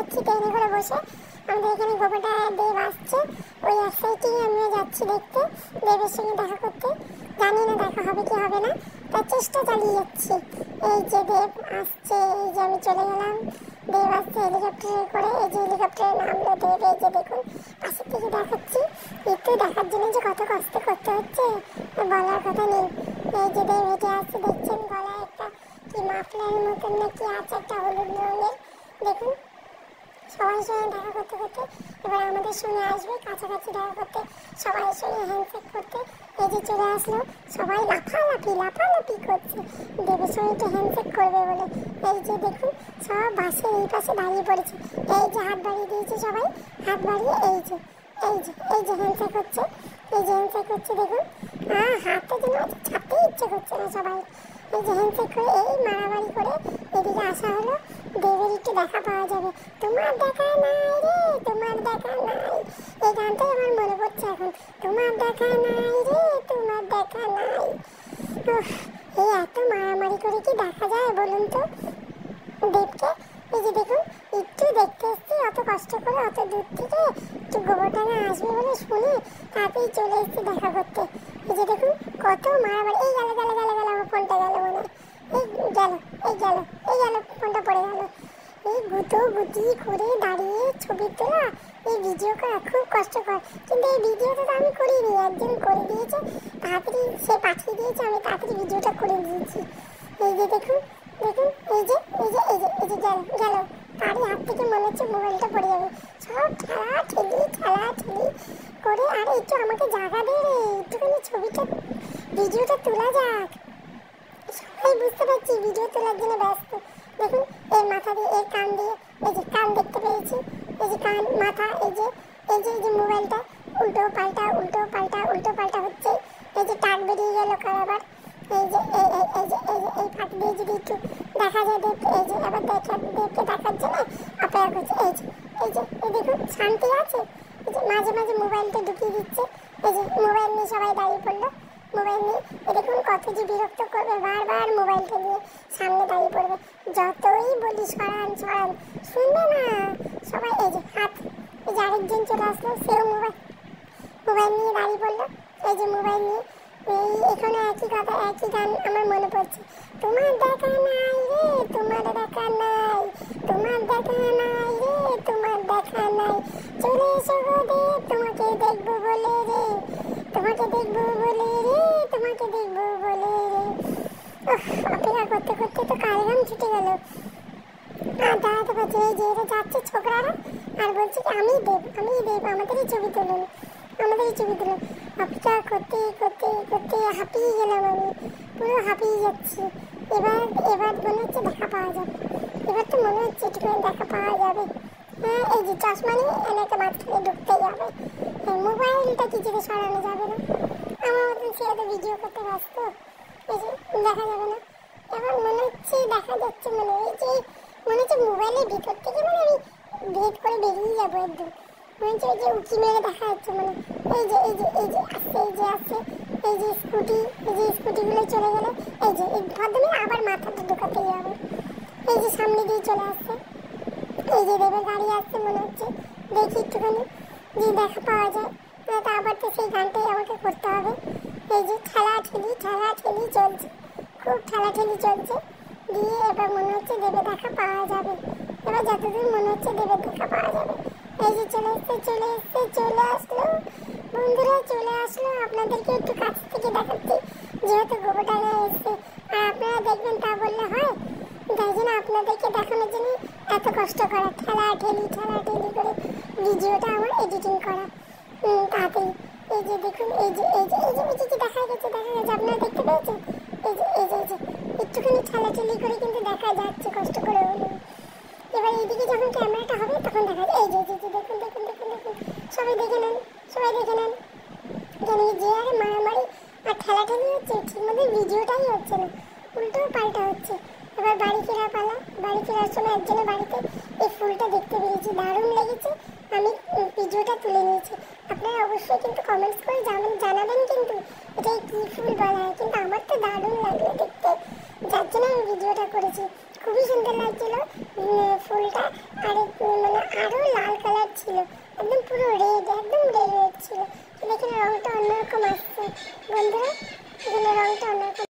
যাচ্ছি ট্রেনে করে বসে। আমাদের এখানে গোপাটা দেব আসছে, ওই এক্সাইটিং আমিও যাচ্ছি দেখতে, দেবের সঙ্গে দেখা করতে। জানি না দেখা হবে কি হবে না, তার চেষ্টা চালিয়ে যাচ্ছি। এই যে দেব আসছে, এই যে আমি চলে গেলাম, দেব আসছে হেলিকপ্টারে করে। এই যে হেলিকপ্টারে নামলো দেব, এই যে দেখুন পাশের থেকে দেখাচ্ছি। একটু দেখার জন্য যে কত কষ্ট করতে হচ্ছে বলার কথা নেই। এই যে দেব হেঁটে আসছে, দেখছেন গলায় একটা কি মাফলার মতন না কি আছে একটা হলুদ রঙের। দেখুন সবার সঙ্গে দেখা করতে করতে এবার আমাদের সঙ্গে আসবে, কাছাকাছি দেখা করতে, সবাই সঙ্গে হ্যান্ডশেক করতে। এই যে চলে আসলো, সবাই লাফালাফি করছে দেবের সঙ্গে একটু হ্যান্ডশেক করবে বলে। এই যে দেখুন সব বাসের এই পাশে দাঁড়িয়ে পড়েছে। এই যে হাত বাড়িয়ে দিয়েছে সবাই, হাত বাড়িয়ে এই যে হ্যান্ডশেক হচ্ছে, এই যে হ্যান্ডশেক হচ্ছে। দেখুন হাতটা যেন ছাড়তে ইচ্ছে করছে না সবাই। এই যে হ্যান্ডশেক করে এই মারামারি করে এদিকে আসা হলো। দেবের একটু দেখা পাওয়া যাবে। তোমার দেখা নাই রে, তোমার দেখা নাই, এই গানটাই আমার মনে পড়ছে এখন। তোমার দেখা নাই রে, তোমার দেখা নাই। এই এত মারামারি করে কি দেখা যায় বলুন তো দেবকে? এই যে দেখুন একটু দেখতে এসছি, অত কষ্ট করে অত দূর থেকে একটু গোবরডাঙ্গা আসবে বলে শুনে তাড়াতাড়ি চলে এসছি দেখা করতে। এই যে দেখুন কত মারামারি। এই গেল আমার ফোনটা গেল মনে হয়। এই গেল ফোনটা পড়ে গেল। এই গুটি করে দাঁড়িয়ে ছবি তোলা, এই ভিডিও করা খুব কষ্টকর। কিন্তু এই ভিডিওটা তো আমি করিনি, একজন করে দিয়েছে, তাড়াতাড়ি সে পাঠিয়ে দিয়েছে, আমি তাড়াতাড়ি ভিডিওটা করে দিয়েছি। এই যে দেখুন এই যে গেল তারই হাত থেকে মনে হচ্ছে মোবাইলটা পড়ে যাবে। সব ঠেলাঠেলি করে, আর একটু আমাকে জায়গা দে রে, একটুখানি ছবিটা ভিডিওটা তোলা যাক। সবাই বুঝতে পারছি ভিডিও তোলার জন্য ব্যস্ত। দেখুন এর মাথা দিয়ে, এর কান দিয়ে, এই যে কান দেখতে পেয়েছি, এই যে কান মাথা, এই যে মোবাইলটা উল্টো পাল্টা হচ্ছে। এই যে টাক বেরিয়ে গেল কার আবার। এই যে এই ফাঁক দিয়ে যদি একটু দেখা যায় দেবকে, এই যে আবার দেবকে দেখার জন্য অপেক্ষা করছে। এই দেখুন শান্তি আছে। এই যে মাঝে মোবাইলটা ঢুকিয়ে দিচ্ছে। এই যে মোবাইল নিয়ে সবাই দাঁড়িয়ে পড়লো, মোবাইল নিয়ে। দেখুন কত যে বিরক্ত করবে, বারবার মোবাইলটা নিয়ে সামনে দাঁড়িয়ে পড়বে। যতই বলি সরান শুনবে না সবাই। এই যে হাত, এই যে আরেকজন চলে আসলো, সেও মোবাইল নিয়ে দাঁড়িয়ে পড়লো। এই যে মোবাইল নিয়ে এখানে একই কথা, একই গান আমার মনে পড়ছে। তোমার দেখা নাই রে, তোমার দেখা নাই, তোমার দেখা নাই রে, তোমার দেখা নাই, চলে এসো গো দেব, তোমাকে দেখবো বলে রে, তোমাকে দেখবো বলে রে, তোমাকে দেখবো বলে রে। অপেক্ষা করতে করতে তো কালঘাম ছুটে গেল, আর দাঁড়াতে পারছি। এই যে এরা যাচ্ছে ছোকরারা, আর বলছে কি আমি দেব, আমাদেরই ছবি তুলুন। অপেক্ষা করতে হাঁপিয়ে গেলাম, আমি পুরো হাঁপিয়ে যাচ্ছি। এবার মনে হচ্ছে দেখা পাওয়া যাবে, এবার তো মনে হচ্ছে একটুখানি দেখা পাওয়া যাবে। হ্যাঁ এই যে চশমা নিয়ে এনেকে মাঝখানে ঢুকতে যাবে, মোবাইলটা কিছুতে সরানো যাবে না। আমার মতন সে তো ভিডিও করতে ব্যস্ত, এই যে দেখা যাবে না। এবার মনে হচ্ছে দেখা যাচ্ছে, মনে হচ্ছে মোবাইলের ভিতর থেকে আমি ভেদ করে বেরিয়ে যাবো একদম। মনে হচ্ছে ওই যে উঁকি মেরে দেখা যাচ্ছে, এই যে আসছে, এই যে স্কুটিগুলো চলে গেলে, এই যে ভদ্রমে আবার মাথাটা ঢোকাতেই হবে। এই যে সামনে দিয়ে চলে আসছে, এই যে দেবের গাড়ি আসছে, মনে হচ্ছে দেখি একটুখানি যে দেখা পাওয়া যায়, তা আবার তো সেই গানটাই আমাকে করতে হবে। এই যে ঠেলাঠেলি চলছে, খুব ঠেলাঠেলি চলছে দিয়ে এবার মনে হচ্ছে দেবের দেখা পাওয়া যাবে। এবার যতদূর মনে হচ্ছে দেবের দেখা পাওয়া যাবে। এই যে চলে আসলো বন্ধুরা, চলে আসলো। আপনাদেরকে একটু কাছ থেকে দেখাচ্ছি, যেহেতু গোবরডাঙ্গায় এসছে, আর আপনারা দেখবেন তা বললে হয়, তাই জন্য আপনাদেরকে দেখানোর জন্য এত কষ্ট করা, ঠেলাঠেলি করে ভিডিওটা আমার এডিটিং করা তাড়াতাড়ি। এই যে দেখুন এই যে দেখা গেছে, আপনারা দেখতে পেয়েছেন। এই যে একটুখানি ঠেলাঠেলি করে কিন্তু দেখা যাচ্ছে, কষ্ট করে হলেও। এবার এইদিকে যখন ক্যামেরাটা হবে তখন দেখা যায়। এই যে দেখুন সবাই দেখে নেন জানি যে আরে মারামারি আর ঠেলাঠেলি হচ্ছে, ঠিক মতো ভিডিওটাই হচ্ছে না, উল্টো পাল্টা হচ্ছে। এবার বাড়ি ফেরার সময় একজনের বাড়িতে এই ফুলটা দেখতে পেরেছি, দারুণ লেগেছে, আমি ভিডিওটা তুলে নিয়েছি। আপনারা অবশ্যই কিন্তু কমেন্টস করে জানাবেন কিন্তু এটা কি ফুল বলা হয়, কিন্তু আমার তো দারুণ লাগলো দেখতে, যার জন্য আমি ভিডিওটা করেছি। খুবই সুন্দর লাগছিল ফুলটা, আর ছিল। দেখুন রংটা অন্যরকম আসছে বন্ধুরা, এখানে রংটা অন্যরকম।